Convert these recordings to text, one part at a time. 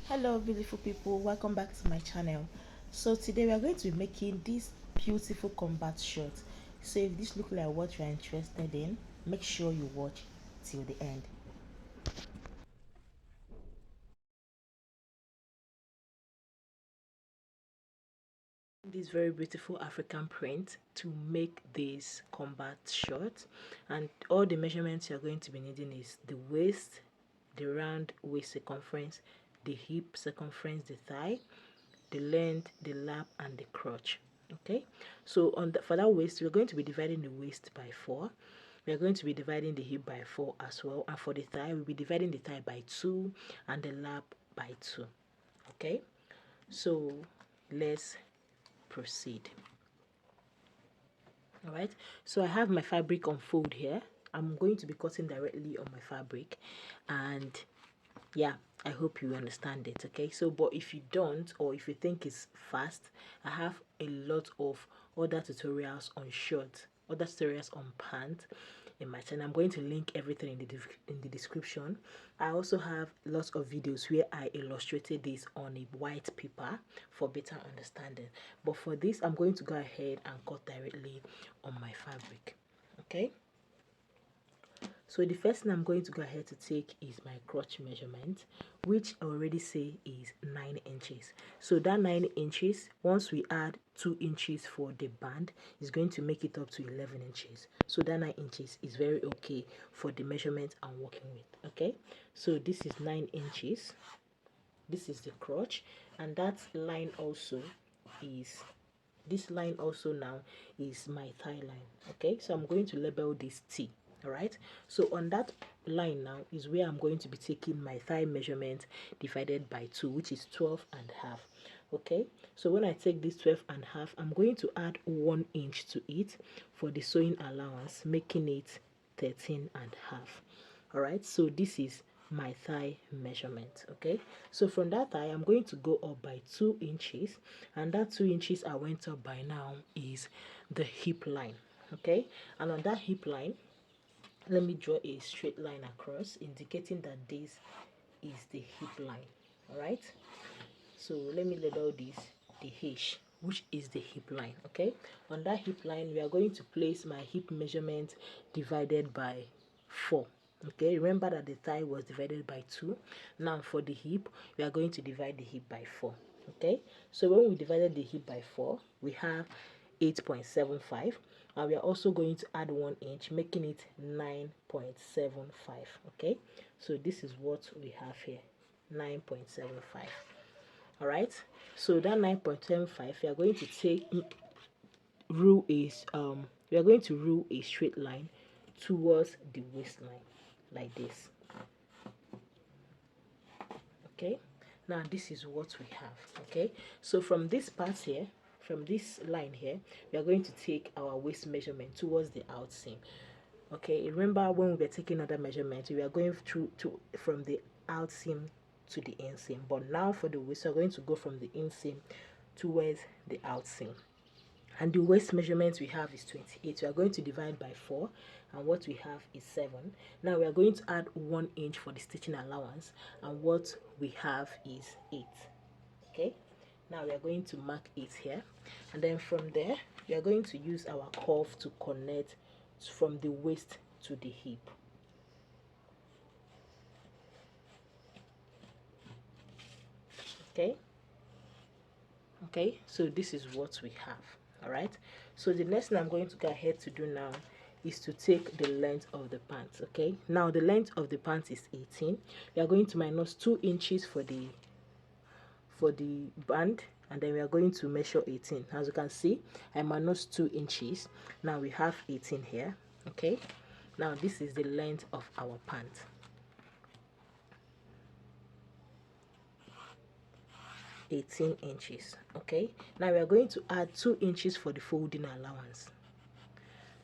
Hello beautiful people, welcome back to my channel. So today we are going to be making this beautiful combat shirt. So if this look like what you are interested in, make sure you watch till the end. This very beautiful African print to make this combat shirt, and all the measurements you're going to be needing is the waist, the round waist circumference, the hip circumference, the thigh, the length, the lap, and the crotch. Okay, so for that waist, we're going to be dividing the waist by 4. We're going to be dividing the hip by 4 as well, and for the thigh, we'll be dividing the thigh by 2 and the lap by 2. Okay, so let's proceed. All right, so I have my fabric on fold here. I'm going to be cutting directly on my fabric, and yeah, I hope you understand it. Okay, so but if you don't, or if you think it's fast, I have a lot of other tutorials on shorts, other tutorials on pants in my channel. I'm going to link everything in the description. I also have lots of videos where I illustrated this on a white paper for better understanding, but for this I'm going to go ahead and cut directly on my fabric. Okay, so the first thing I'm going to go ahead to take is my crotch measurement, which I already say is 9 inches. So that 9 inches, once we add 2 inches for the band, is going to make it up to 11 inches. So that 9 inches is very okay for the measurement I'm working with. Okay, so this is 9 inches. This is the crotch, and that line also is, this line also now is my thigh line. Okay, so I'm going to label this T. All right, so on that line now is where I'm going to be taking my thigh measurement divided by 2, which is 12.5. Okay, so when I take this 12.5, I'm going to add 1 inch to it for the sewing allowance, making it 13.5. All right, so this is my thigh measurement. Okay, so from that thigh I'm going to go up by 2 inches, and that 2 inches I went up by now is the hip line. Okay, and on that hip line, let me draw a straight line across, indicating that this is the hip line. All right, so let me label this the H, which is the hip line. Okay, on that hip line we are going to place my hip measurement divided by 4. Okay, remember that the thigh was divided by 2. Now for the hip, we are going to divide the hip by 4. Okay, so when we divided the hip by 4, we have 8.75, and we are also going to add 1 inch, making it 9.75. Okay, so this is what we have here, 9.75. All right, so that 9.75, we are going to take rule is we are going to rule a straight line towards the waistline like this. Okay, now this is what we have. Okay, so from this part here, from this line here, we are going to take our waist measurement towards the outseam. Okay, remember when we were taking other measurements, we are going through to from the outseam to the inseam, but now for the waist we're going to go from the inseam towards the outseam. And the waist measurement we have is 28. We are going to divide by 4, and what we have is 7. Now we are going to add 1 inch for the stitching allowance, and what we have is 8. Okay, now we are going to mark 8 here, and then from there we are going to use our curve to connect from the waist to the hip. Okay, okay, so this is what we have. All right, so the next thing I'm going to go ahead to do now is to take the length of the pants. Okay, now the length of the pants is 18. We are going to minus 2 inches for the band, and then we are going to measure 18. As you can see, I minus 2 inches. Now we have 18 here. Okay, now this is the length of our pant. 18 inches. Okay, now we are going to add 2 inches for the folding allowance.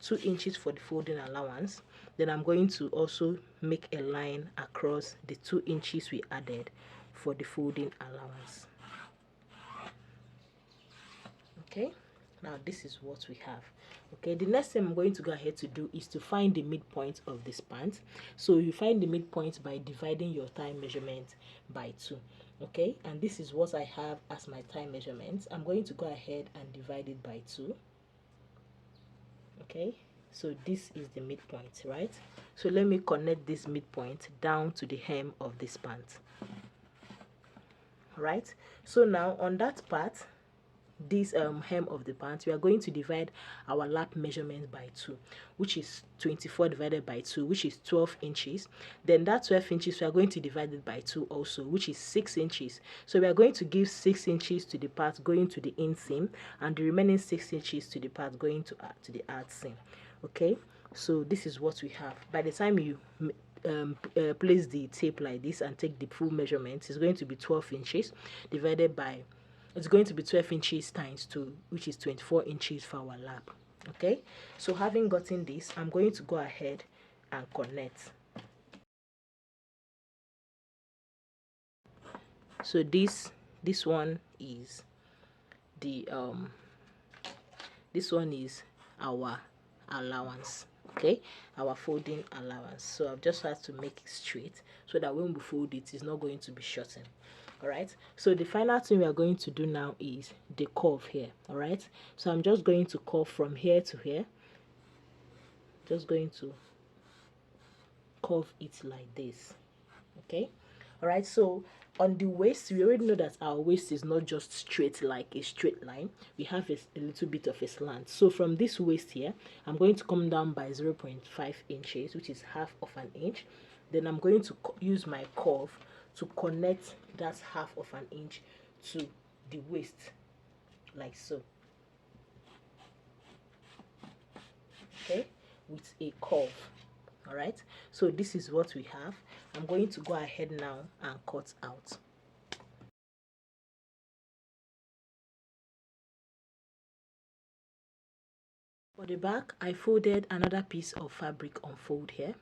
2 inches for the folding allowance. Then I'm going to also make a line across the 2 inches we added for the folding allowance. Okay, Now this is what we have. Okay, the next thing I'm going to go ahead to do is to find the midpoint of this pant. So you find the midpoint by dividing your thigh measurement by 2. Okay, and this is what I have as my thigh measurement. I'm going to go ahead and divide it by 2. Okay, so this is the midpoint, right? So let me connect this midpoint down to the hem of this pant. Right, so now on that part, this hem of the pant, we are going to divide our lap measurement by 2, which is 24 divided by 2, which is 12 inches. Then that 12 inches, we are going to divide it by 2 also, which is 6 inches. So we are going to give 6 inches to the part going to the inseam, and the remaining 6 inches to the part going to the out seam. Okay, so this is what we have. By the time you place the tape like this and take the full measurement, it's going to be 12 inches divided by, it's going to be 12 inches times 2, which is 24 inches for our lap. Okay, so having gotten this, I'm going to go ahead and connect. So this one is the this one is our allowance. Okay, our folding allowance. So I've just had to make it straight so that when we fold it, it's not going to be shortened. All right, so the final thing we are going to do now is the curve here. All right, so I'm just going to curve from here to here, just going to curve it like this. Okay, all right, so on the waist, we already know that our waist is not just straight like a straight line. We have a little bit of a slant. So from this waist here, I'm going to come down by 0.5 inches, which is half of an inch. Then I'm going to use my curve to connect that half of an inch to the waist, like so. Okay, with a curve. All right, so this is what we have. I'm going to go ahead now and cut out. For the back, I folded another piece of fabric on fold here.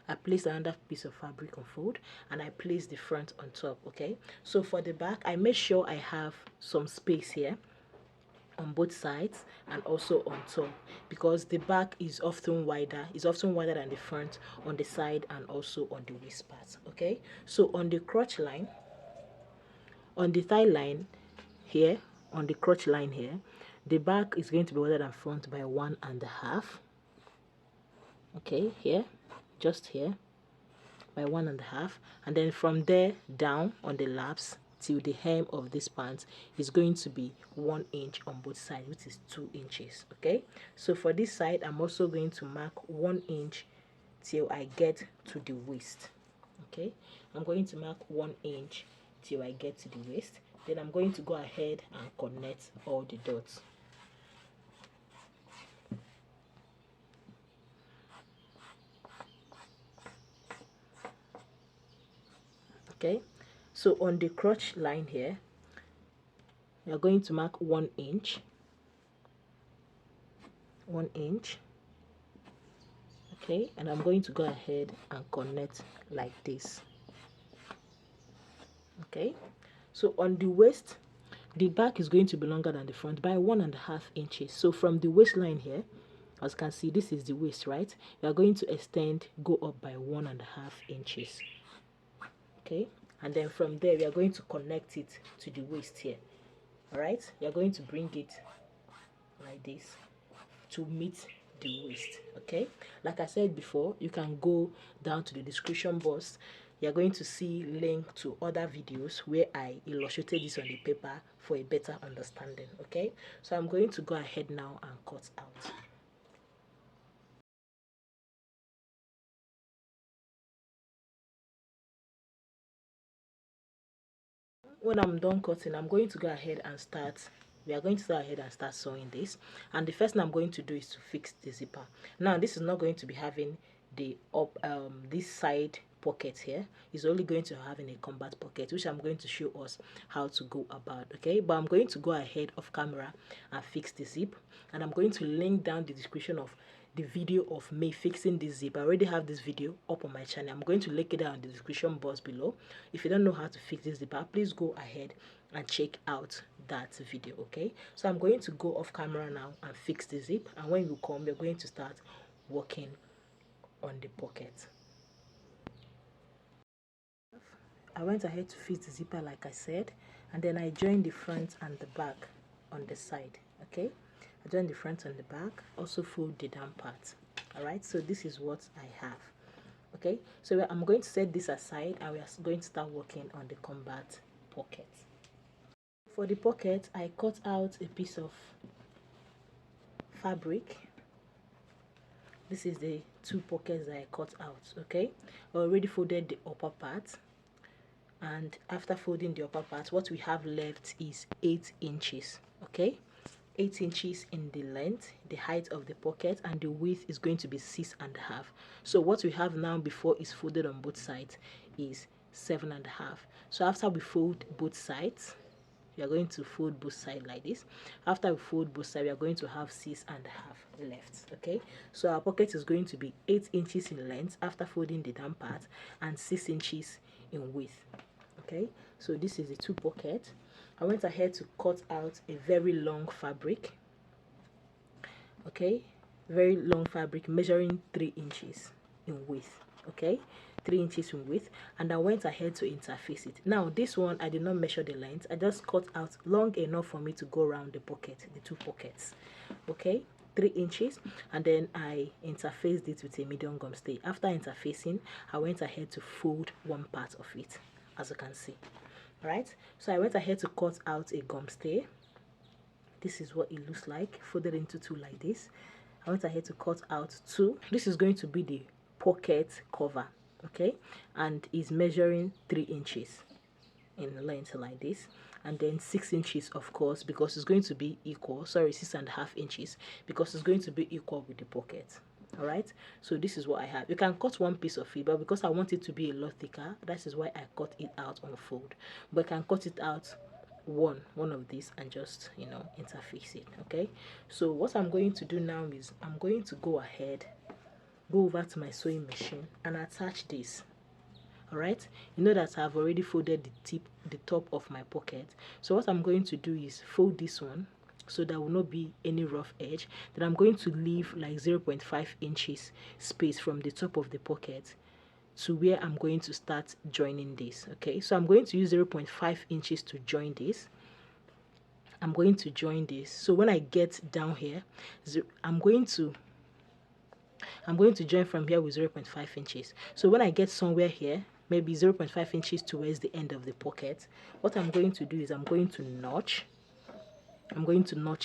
I placed another piece of fabric on fold, and I placed the front on top. Okay, so for the back, I made sure I have some space here on both sides and also on top, because the back is often wider than the front on the side and also on the waist part. Okay, so on the crotch line, on the thigh line here, on the crotch line here, the back is going to be wider than front by 1.5. Okay, here, just here, by 1.5, and then from there down on the laps till the hem of this pant is going to be 1 inch on both sides, which is 2 inches. Okay, so for this side, I'm also going to mark 1 inch till I get to the waist. Okay, I'm going to mark 1 inch till I get to the waist. Then I'm going to go ahead and connect all the dots. Okay, so on the crotch line here, we are going to mark 1 inch, 1 inch. Okay, and I'm going to go ahead and connect like this. Okay, so on the waist, the back is going to be longer than the front by 1.5 inches. So from the waistline here, as you can see, this is the waist, right? We are going to extend, go up by 1.5 inches. Okay, and then from there we are going to connect it to the waist here. All right, we are going to bring it like this to meet the waist. Okay, like I said before, you can go down to the description box. You're going to see link to other videos where I illustrated this on the paper for a better understanding. Okay, so I'm going to go ahead now and cut out. When I'm done cutting, I'm going to go ahead and start. We are going to go ahead and start sewing this, and the first thing I'm going to do is to fix the zipper. Now this is not going to be having the this side pocket here. Is only going to have in a combat pocket, which I'm going to show us how to go about. Okay, but I'm going to go ahead off camera and fix the zip, and I'm going to link down the description of the video of me fixing this zip, I already have this video up on my channel. I'm going to link it down in the description box below. If you don't know how to fix this zipper, please go ahead and check out that video. Okay, so I'm going to go off camera now and fix the zip, and when you come, we're going to start working on the pocket. I went ahead to fix the zipper like I said, and then I joined the front and the back on the side. Okay, I joined the front and the back, also fold the down part. All right, so this is what I have. Okay, so I'm going to set this aside and we are going to start working on the combat pocket. For the pocket, I cut out a piece of fabric. This is the two pockets that I cut out. Okay, I already folded the upper part, and after folding the upper part, what we have left is 8 inches. Okay, 8 inches in the length, the height of the pocket, and the width is going to be 6.5. So what we have now before is folded on both sides is 7.5. So after we fold both sides, we are going to fold both sides like this. After we fold both sides, we are going to have 6.5 left. Okay, so our pocket is going to be 8 inches in length after folding the down part and 6 inches in width. Okay, so this is the two pockets. I went ahead to cut out a very long fabric. Okay, very long fabric measuring 3 inches in width. Okay, 3 inches in width, and I went ahead to interface it. Now this one I did not measure the length, I just cut out long enough for me to go around the pocket, the two pockets. Okay, 3 inches, and then I interfaced it with a medium gum stay. After interfacing, I went ahead to fold one part of it, as you can see. All right, so I went ahead to cut out a gum stay. This is what it looks like, folded into two like this. I went ahead to cut out two. This is going to be the pocket cover. Okay, and is measuring 3 inches in length like this, and then 6 inches, of course, because it's going to be equal, sorry, 6.5 inches, because it's going to be equal with the pocket. All right, so this is what I have. You can cut one piece of it, but because I want it to be a lot thicker, that is why I cut it out on fold. But I can cut it out one of these and just, you know, interface it. Okay, so what I'm going to do now is I'm going to go ahead, go over to my sewing machine and attach this. All right, you know that I've already folded the top of my pocket. So what I'm going to do is fold this one so there will not be any rough edge. Then I'm going to leave like 0.5 inches space from the top of the pocket to where I'm going to start joining this. Okay, so I'm going to use 0.5 inches to join this. I'm going to join this. So when I get down here, I'm going to join from here with 0.5 inches. So when I get somewhere here, maybe 0.5 inches towards the end of the pocket, what I'm going to do is I'm going to notch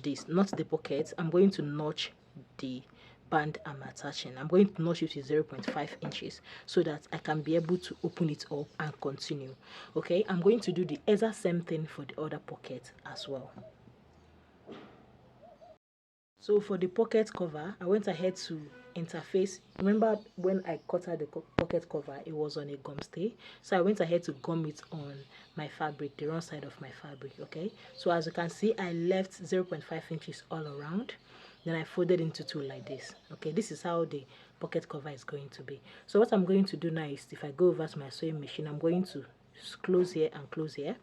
this, not the pocket. I'm going to notch the band I'm attaching. I'm going to notch it with 0.5 inches so that I can be able to open it up and continue. Okay, I'm going to do the exact same thing for the other pocket as well. So for the pocket cover, I went ahead to interface. Remember when I cut out the pocket cover, it was on a gum stay. So I went ahead to gum it on my fabric, the wrong side of my fabric. Okay, so as you can see, I left 0.5 inches all around. Then I folded into two like this. Okay, this is how the pocket cover is going to be. So what I'm going to do now is, if I go over to my sewing machine, I'm going to close here and close here.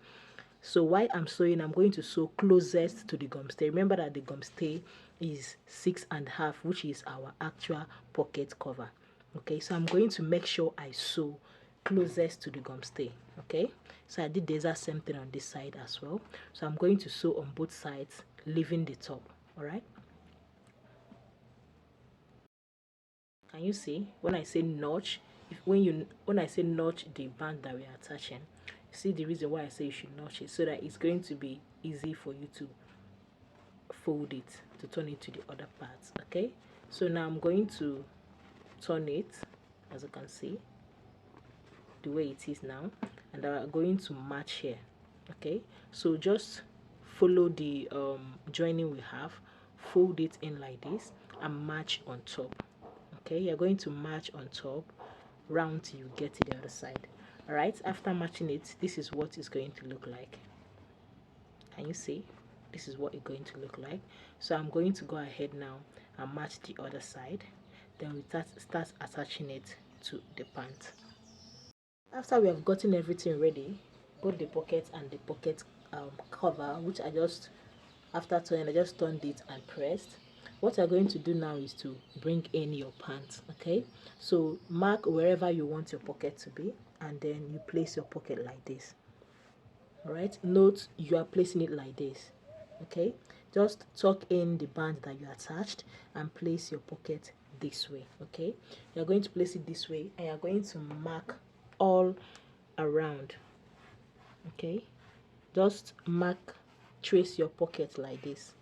So while I'm sewing, I'm going to sew closest to the gum stay. Remember that the gum stay is 6.5, which is our actual pocket cover. Okay, so I'm going to make sure I sew closest to the gum stay. Okay, so I did the exact same thing on this side as well. So I'm going to sew on both sides, leaving the top. All right, can you see when I say notch? When I say notch the band that we are attaching, see the reason why I say you should notch it, so that it's going to be easy for you to fold it, to turn it to the other parts. Okay, so now I'm going to turn it, as you can see, the way it is now, and I'm going to match here. Okay, so just follow the joining we have, fold it in like this and match on top. Okay, you're going to match on top round till you get to the other side. All right, after matching it, this is what it's going to look like. Can you see? this is what it's going to look like. So I'm going to go ahead now and match the other side, then we start attaching it to the pant. After we have gotten everything ready, both the pocket and the pocket cover, which I just, after turning, I just turned it and pressed. What you're going to do now is to bring in your pants. Okay, so mark wherever you want your pocket to be, and then you place your pocket like this. All right, note you are placing it like this. Okay, just tuck in the band that you attached and place your pocket this way. Okay, you're going to place it this way, and you're going to mark all around. Okay, just mark, trace your pocket like this.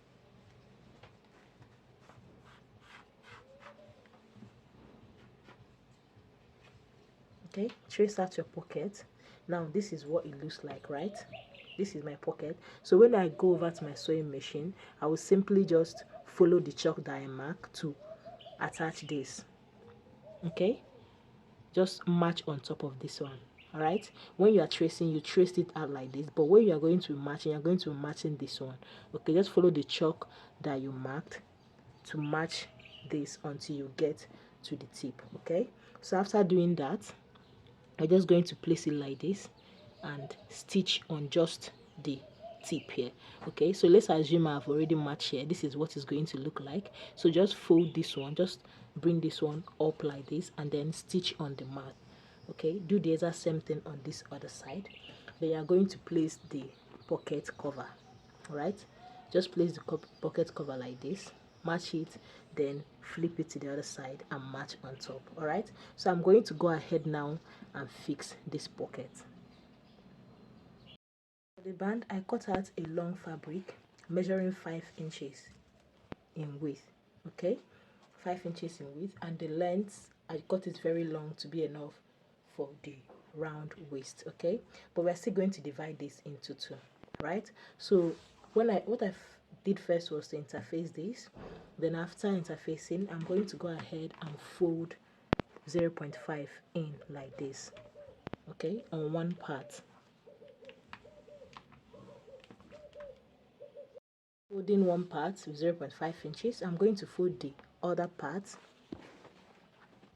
Okay, trace out your pocket. Now this is what it looks like, right? This is my pocket. So when I go over to my sewing machine, I will simply just follow the chalk that I mark to attach this. Okay, just match on top of this one. All right, when you are tracing, you traced it out like this, but when you are going to be matching, you're going to be matching this one. Okay, just follow the chalk that you marked to match this until you get to the tip. Okay, so after doing that, I'm just going to place it like this and stitch on just the tip here. Okay, so let's assume I've already matched here. This is what it's going to look like. So just fold this one, just bring this one up like this, and then stitch on the mouth. Okay, do the exact same thing on this other side. Then you are going to place the pocket cover. All right, just place the pocket cover like this, match it, then flip it to the other side and match on top. All right, so I'm going to go ahead now and fix this pocket. For the band, I cut out a long fabric measuring 5 inches in width. Okay, 5 inches in width, and the length I cut it very long to be enough for the round waist. Okay, but we're still going to divide this into two, right? So what I did first was to interface this. Then after interfacing, I'm going to go ahead and fold 0.5 in like this. Okay, on one part. Folding one part with 0.5 inches, I'm going to fold the other part.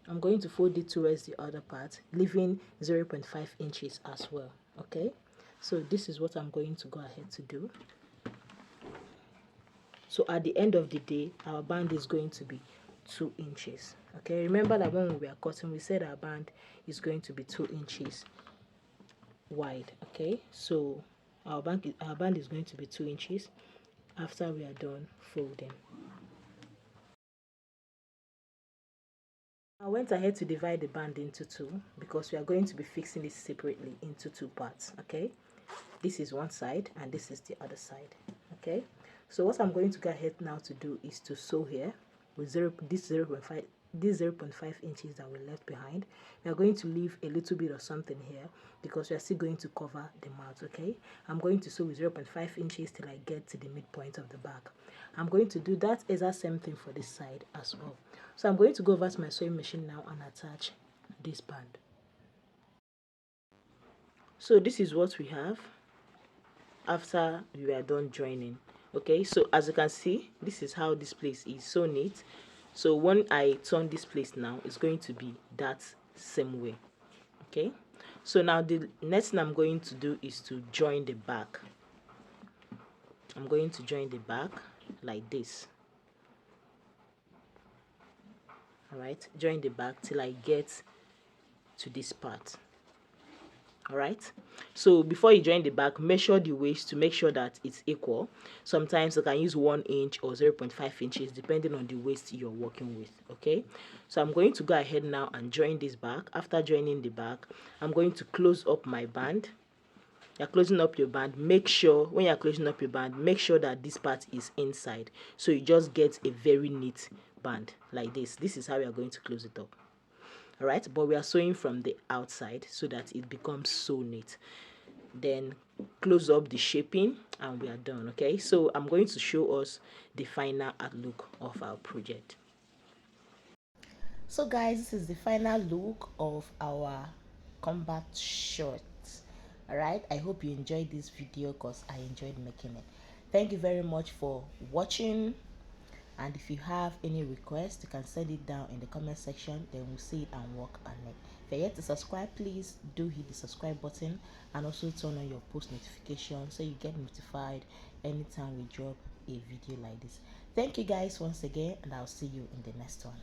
I'm going to fold it towards the other part, leaving 0.5 inches as well. Okay, so this is what I'm going to go ahead to do. So at the end of the day, our band is going to be 2 inches. Okay, remember that when we were cutting, we said our band is going to be 2 inches wide. Okay, so our band is going to be 2 inches after we are done folding. I went ahead to divide the band into two because we are going to be fixing it separately into two parts. Okay, this is one side and this is the other side. Okay, so what I'm going to go ahead now to do is to sew here with this 0.5 inches that we left behind. We are going to leave a little bit of something here because we are still going to cover the mouth. Okay, I'm going to sew with 0.5 inches till I get to the midpoint of the back. I'm going to do that exact same thing for this side as well. So I'm going to go over to my sewing machine now and attach this band. So this is what we have after we are done joining. Okay, so as you can see, this is how this place is so neat. So when I turn this place now, it's going to be that same way. Okay, so now the next thing I'm going to do is to join the back. I'm going to join the back like this. All right, join the back till I get to this part. All right, so before you join the back, measure the waist to make sure that it's equal. Sometimes you can use 1 inch or 0.5 inches depending on the waist you're working with. Okay, so I'm going to go ahead now and join this back. After joining the back, I'm going to close up my band. You're closing up your band. Make sure when you're closing up your band, make sure that this part is inside, so you just get a very neat band like this. This is how we are going to close it up. All right, but we are sewing from the outside so that it becomes so neat. Then close up the shaping and we are done. Okay, so I'm going to show us the final outlook of our project. So guys, this is the final look of our combat shorts. All right, I hope you enjoyed this video because I enjoyed making it. Thank you very much for watching. And if you have any request, you can send it down in the comment section, then we'll see it and work on it. If you're yet to subscribe, please do hit the subscribe button and also turn on your post notification so you get notified anytime we drop a video like this. Thank you guys once again, and I'll see you in the next one.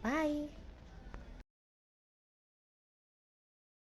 Bye.